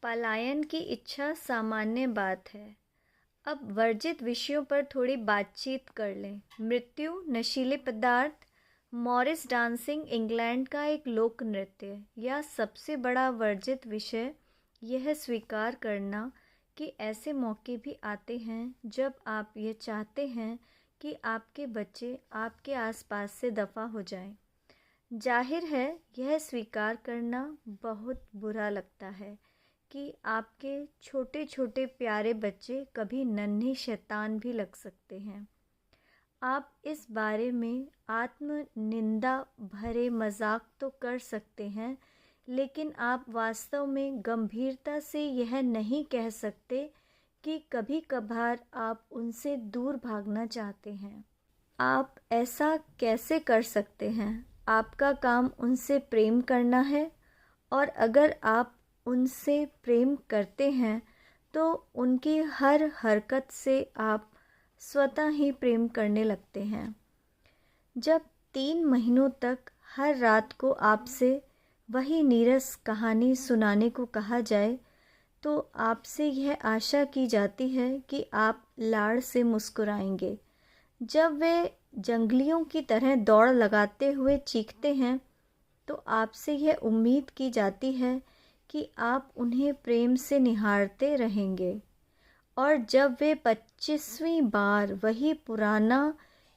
पलायन की इच्छा सामान्य बात है। अब वर्जित विषयों पर थोड़ी बातचीत कर लें। मृत्यु, नशीले पदार्थ, मॉरिस डांसिंग इंग्लैंड का एक लोक नृत्य या सबसे बड़ा वर्जित विषय यह स्वीकार करना कि ऐसे मौके भी आते हैं जब आप ये चाहते हैं कि आपके बच्चे आपके आसपास से दफ़ा हो जाएं। जाहिर है यह स्वीकार करना बहुत बुरा लगता है कि आपके छोटे छोटे प्यारे बच्चे कभी नन्हे शैतान भी लग सकते हैं। आप इस बारे में आत्म निंदा भरे मजाक तो कर सकते हैं, लेकिन आप वास्तव में गंभीरता से यह नहीं कह सकते कि कभी कभार आप उनसे दूर भागना चाहते हैं। आप ऐसा कैसे कर सकते हैं? आपका काम उनसे प्रेम करना है, और अगर आप उनसे प्रेम करते हैं तो उनकी हर हरकत से आप स्वतः ही प्रेम करने लगते हैं। जब 3 महीनों तक हर रात को आपसे वही नीरस कहानी सुनाने को कहा जाए तो आपसे यह आशा की जाती है कि आप लाड़ से मुस्कुराएंगे। जब वे जंगलियों की तरह दौड़ लगाते हुए चीखते हैं तो आपसे यह उम्मीद की जाती है कि आप उन्हें प्रेम से निहारते रहेंगे। और जब वे 25वीं बार वही पुराना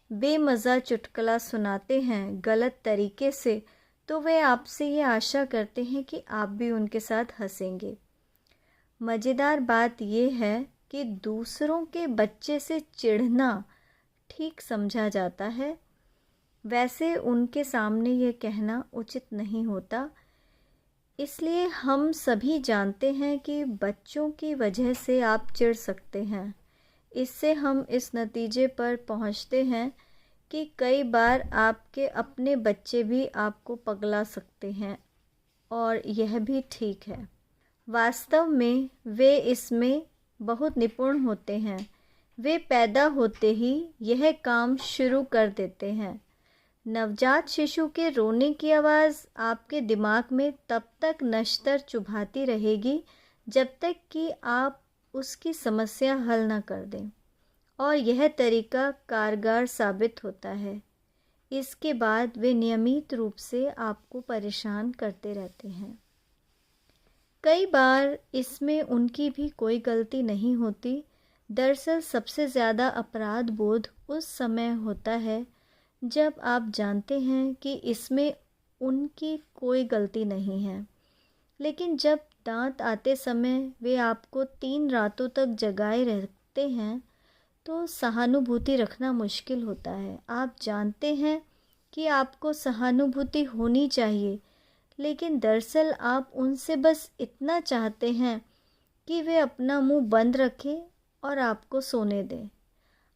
बेमज़ा चुटकुला सुनाते हैं गलत तरीके से, तो वे आपसे ये आशा करते हैं कि आप भी उनके साथ हंसेंगे। मज़ेदार बात यह है कि दूसरों के बच्चे से चिढ़ना ठीक समझा जाता है। वैसे उनके सामने यह कहना उचित नहीं होता। इसलिए हम सभी जानते हैं कि बच्चों की वजह से आप चिढ़ सकते हैं। इससे हम इस नतीजे पर पहुंचते हैं कि कई बार आपके अपने बच्चे भी आपको पगला सकते हैं, और यह भी ठीक है। वास्तव में वे इसमें बहुत निपुण होते हैं। वे पैदा होते ही यह काम शुरू कर देते हैं। नवजात शिशु के रोने की आवाज़ आपके दिमाग में तब तक नश्तर चुभाती रहेगी जब तक कि आप उसकी समस्या हल न कर दें, और यह तरीका कारगर साबित होता है। इसके बाद वे नियमित रूप से आपको परेशान करते रहते हैं। कई बार इसमें उनकी भी कोई गलती नहीं होती। दरअसल सबसे ज़्यादा अपराध बोध उस समय होता है जब आप जानते हैं कि इसमें उनकी कोई गलती नहीं है, लेकिन जब दांत आते समय वे आपको 3 रातों तक जगाए रखते हैं तो सहानुभूति रखना मुश्किल होता है। आप जानते हैं कि आपको सहानुभूति होनी चाहिए, लेकिन दरअसल आप उनसे बस इतना चाहते हैं कि वे अपना मुंह बंद रखें और आपको सोने दें।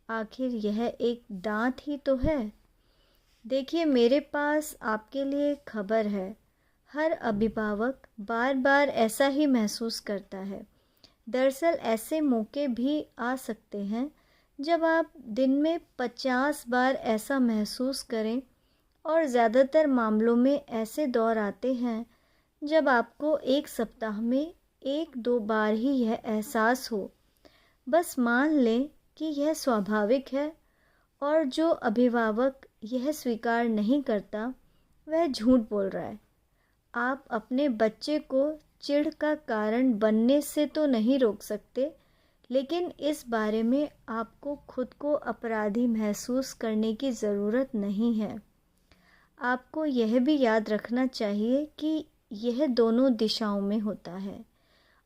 आखिर यह एक दांत ही तो है। देखिए, मेरे पास आपके लिए खबर है। हर अभिभावक बार बार ऐसा ही महसूस करता है। दरअसल ऐसे मौके भी आ सकते हैं जब आप दिन में 50 बार ऐसा महसूस करें, और ज़्यादातर मामलों में ऐसे दौर आते हैं जब आपको एक सप्ताह में 1-2 बार ही यह एहसास हो। बस मान लें कि यह स्वाभाविक है, और जो अभिभावक यह स्वीकार नहीं करता वह झूठ बोल रहा है। आप अपने बच्चे को चिढ़ का कारण बनने से तो नहीं रोक सकते, लेकिन इस बारे में आपको खुद को अपराधी महसूस करने की ज़रूरत नहीं है। आपको यह भी याद रखना चाहिए कि यह दोनों दिशाओं में होता है।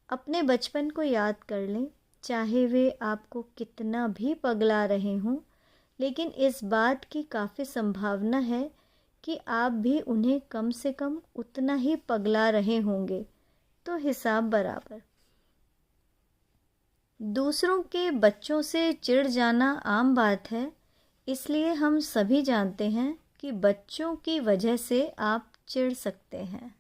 अपने बचपन को याद कर लें, चाहे वे आपको कितना भी पगला रहे हों, लेकिन इस बात की काफ़ी संभावना है कि आप भी उन्हें कम से कम उतना ही पगला रहे होंगे। तो हिसाब बराबर। दूसरों के बच्चों से चिढ़ जाना आम बात है, इसलिए हम सभी जानते हैं कि बच्चों की वजह से आप चिढ़ सकते हैं।